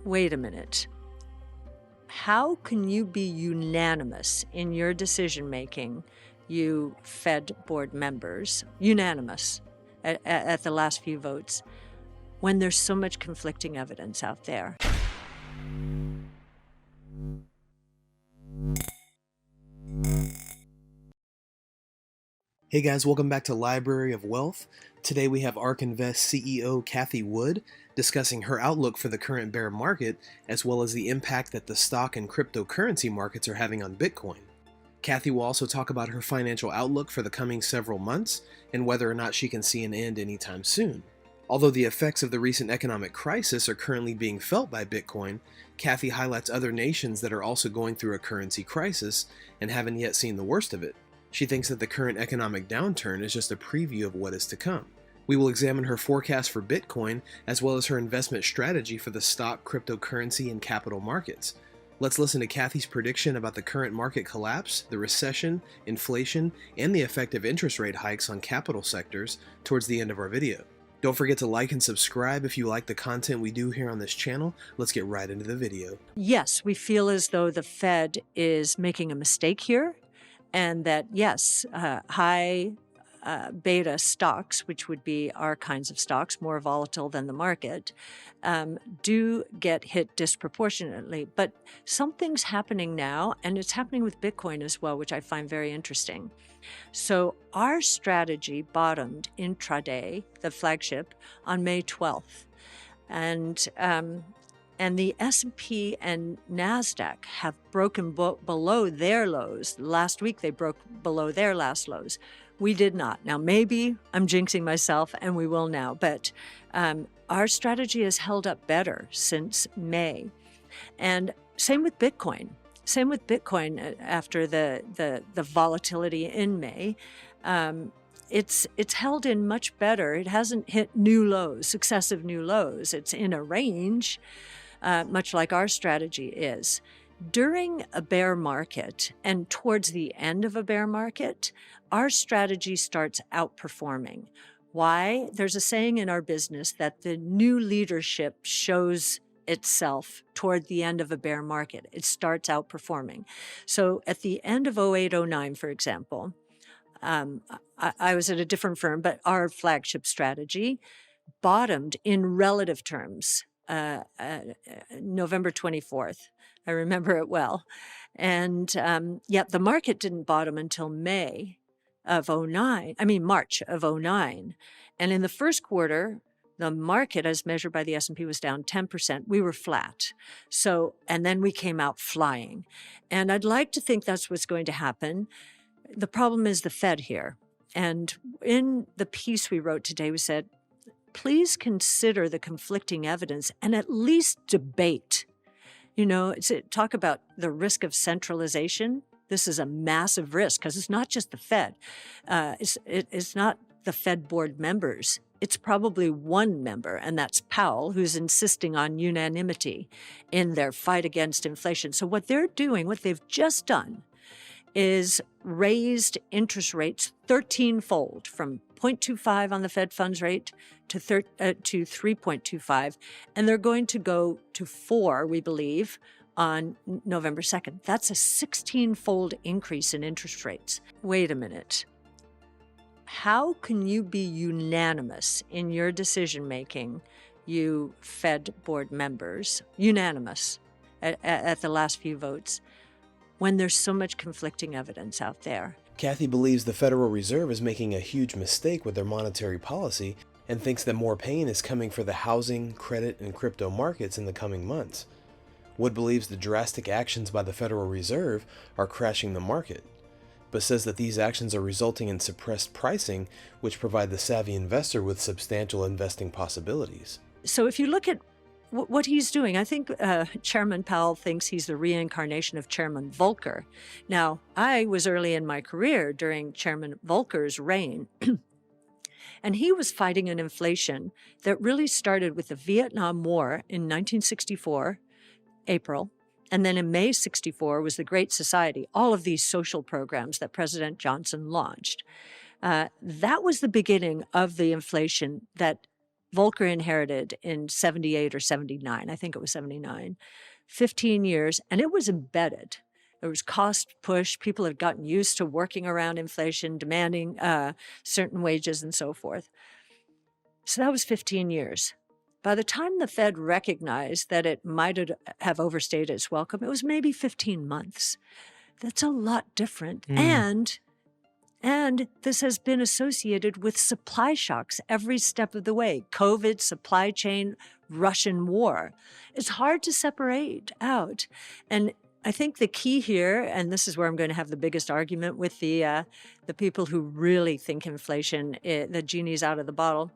Wait a minute. How can you be unanimous in your decision making, you Fed board members, unanimous at the last few votes, when there's so much conflicting evidence out there? Hey guys, welcome back to Library of Wealth. Today we have ARK Invest CEO Cathie Wood discussing her outlook for the current bear market, as well as the impact that the stock and cryptocurrency markets are having on Bitcoin. Cathie will also talk about her financial outlook for the coming several months and whether or not she can see an end anytime soon. Although the effects of the recent economic crisis are currently being felt by Bitcoin, Cathie highlights other nations that are also going through a currency crisis and haven't yet seen the worst of it. She thinks that the current economic downturn is just a preview of what is to come. We will examine her forecast for Bitcoin, as well as her investment strategy for the stock, cryptocurrency, and capital markets. Let's listen to Cathie's prediction about the current market collapse, the recession, inflation, and the effect of interest rate hikes on capital sectors towards the end of our video. Don't forget to like and subscribe if you like the content we do here on this channel. Let's get right into the video. Yes, we feel as though the Fed is making a mistake here, and that, yes, high beta stocks, which would be our kinds of stocks, more volatile than the market, do get hit disproportionately. But something's happening now, and it's happening with Bitcoin as well, which I find very interesting. So our strategy bottomed intraday, the flagship, on May 12th. And the S&P and NASDAQ have broken below their lows. Last week, they broke below their last lows. We did not. Now, maybe I'm jinxing myself, and we will now. But our strategy has held up better since May. And same with Bitcoin. Same with Bitcoin after the volatility in May. It's held in much better. It hasn't hit new lows, successive new lows. It's in a range, much like our strategy is. During a bear market and towards the end of a bear market, our strategy starts outperforming. Why? There's a saying in our business that the new leadership shows itself toward the end of a bear market. It starts outperforming. So at the end of 0809, for example, I was at a different firm, but our flagship strategy bottomed in relative terms November 24th. I remember it well. And yet the market didn't bottom until March of 09. And in the first quarter, the market, as measured by the S&P, was down 10%. We were flat. And then we came out flying. And I'd like to think that's what's going to happen. The problem is the Fed here. And in the piece we wrote today, we said, please consider the conflicting evidence and at least debate. Talk about the risk of centralization. This is a massive risk because it's not just the Fed. It's not the Fed board members. It's probably one member, and that's Powell, who's insisting on unanimity in their fight against inflation. So what they've just done is raised interest rates 13-fold from 0.25 on the Fed funds rate to 3.25, and they're going to go to 4, we believe, on November 2nd. That's a 16-fold increase in interest rates. Wait a minute. How can you be unanimous in your decision-making, you Fed board members, unanimous at the last few votes, when there's so much conflicting evidence out there? Cathie believes the Federal Reserve is making a huge mistake with their monetary policy and thinks that more pain is coming for the housing, credit, and crypto markets in the coming months. Wood believes the drastic actions by the Federal Reserve are crashing the market, but says that these actions are resulting in suppressed pricing, which provide the savvy investor with substantial investing possibilities. So if you look at what he's doing, I think Chairman Powell thinks he's the reincarnation of Chairman Volcker. Now, I was early in my career during Chairman Volcker's reign, and he was fighting an inflation that really started with the Vietnam War in 1964, April, and then in May 64 was the Great Society, all of these social programs that President Johnson launched. That was the beginning of the inflation that Volcker inherited in 78 or 79. I think it was 79. 15 years, and it was embedded. There was cost push. People had gotten used to working around inflation, demanding certain wages and so forth. So that was 15 years. By the time the Fed recognized that it might have overstayed its welcome, it was maybe 15 months. That's a lot different. And this has been associated with supply shocks every step of the way. COVID, supply chain, Russian war. It's hard to separate out. And I think the key here, and this is where I'm going to have the biggest argument with the people who really think inflation, the genie's out of the bottle.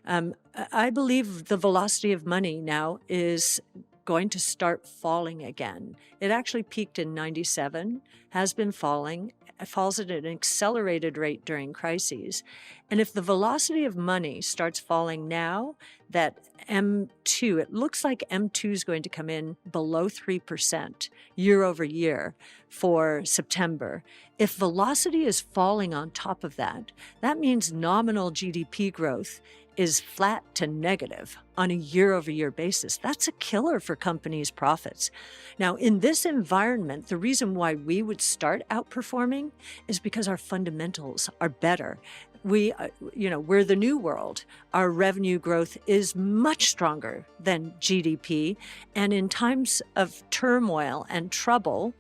I believe the velocity of money now is going to start falling again. It actually peaked in 97, has been falling. It falls at an accelerated rate during crises. And if the velocity of money starts falling now, that M2, it looks like M2 is going to come in below 3% year over year for September. If velocity is falling on top of that, that means nominal GDP growth is flat to negative on a year-over-year basis. That's a killer for companies' profits. Now, in this environment, the reason why we would start outperforming is because our fundamentals are better. We're the new world. Our revenue growth is much stronger than GDP. And in times of turmoil and trouble,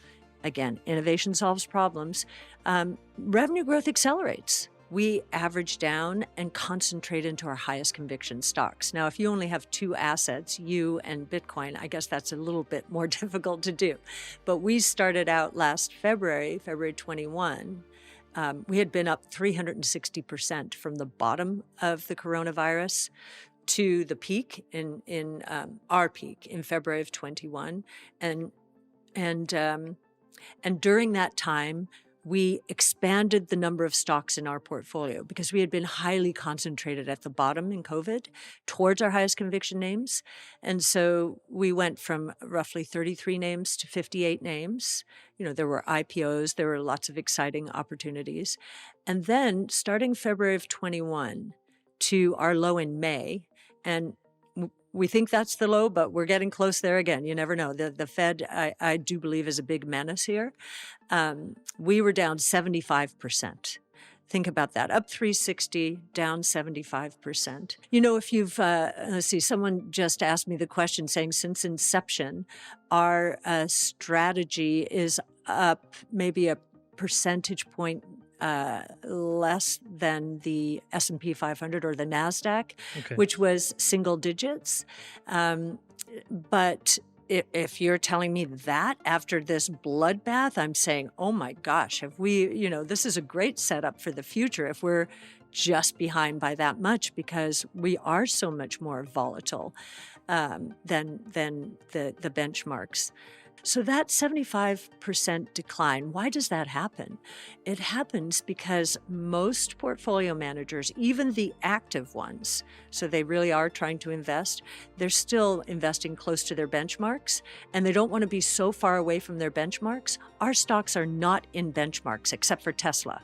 again, innovation solves problems, revenue growth accelerates. We average down and concentrate into our highest conviction stocks. Now, if you only have two assets, you and Bitcoin, I guess that's a little bit more difficult to do. But we started out last February 21. We had been up 360% from the bottom of the coronavirus to the peak in our peak in February of 21. And during that time, we expanded the number of stocks in our portfolio because we had been highly concentrated at the bottom in COVID towards our highest conviction names. And so we went from roughly 33 names to 58 names. There were IPOs, there were lots of exciting opportunities. And then starting February of 21 to our low in May, and we think that's the low, but we're getting close there again. You never know. The Fed, I do believe, is a big menace here. We were down 75%. Think about that. Up 360, down 75%. If you've, let's see, someone just asked me the question saying, since inception, our strategy is up maybe a percentage point less than the S&P 500 or the NASDAQ, which was single digits. But if you're telling me that after this bloodbath, I'm saying, oh my gosh, have we, this is a great setup for the future if we're just behind by that much, because we are so much more volatile than the benchmarks. So that 75% decline, why does that happen? It happens because most portfolio managers, even the active ones, so they really are trying to invest, they're still investing close to their benchmarks, and they don't want to be so far away from their benchmarks. Our stocks are not in benchmarks except for Tesla.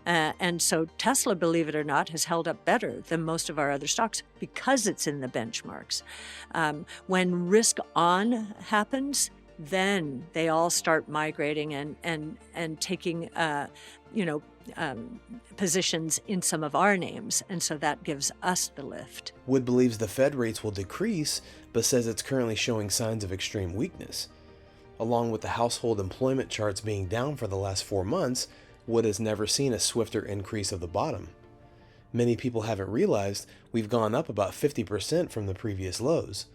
And so Tesla, believe it or not, has held up better than most of our other stocks because it's in the benchmarks. When risk on happens, then they all start migrating and taking positions in some of our names, and so that gives us the lift. Wood believes the Fed rates will decrease, but says it's currently showing signs of extreme weakness. Along with the household employment charts being down for the last 4 months, Wood has never seen a swifter increase of the bottom. Many people haven't realized we've gone up about 50% from the previous lows.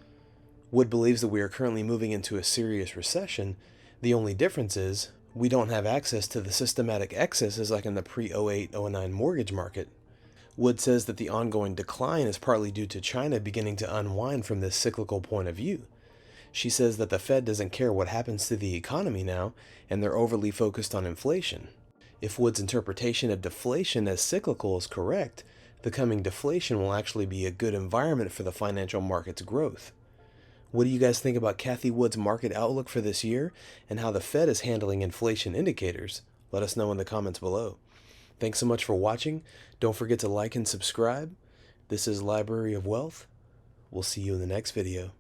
Wood believes that we are currently moving into a serious recession. The only difference is we don't have access to the systematic excesses like in the pre-08-09 mortgage market. Wood says that the ongoing decline is partly due to China beginning to unwind from this cyclical point of view. She says that the Fed doesn't care what happens to the economy now, and they're overly focused on inflation. If Wood's interpretation of deflation as cyclical is correct, the coming deflation will actually be a good environment for the financial market's growth. What do you guys think about Cathie Wood's market outlook for this year and how the Fed is handling inflation indicators? Let us know in the comments below. Thanks so much for watching. Don't forget to like and subscribe. This is Library of Wealth. We'll see you in the next video.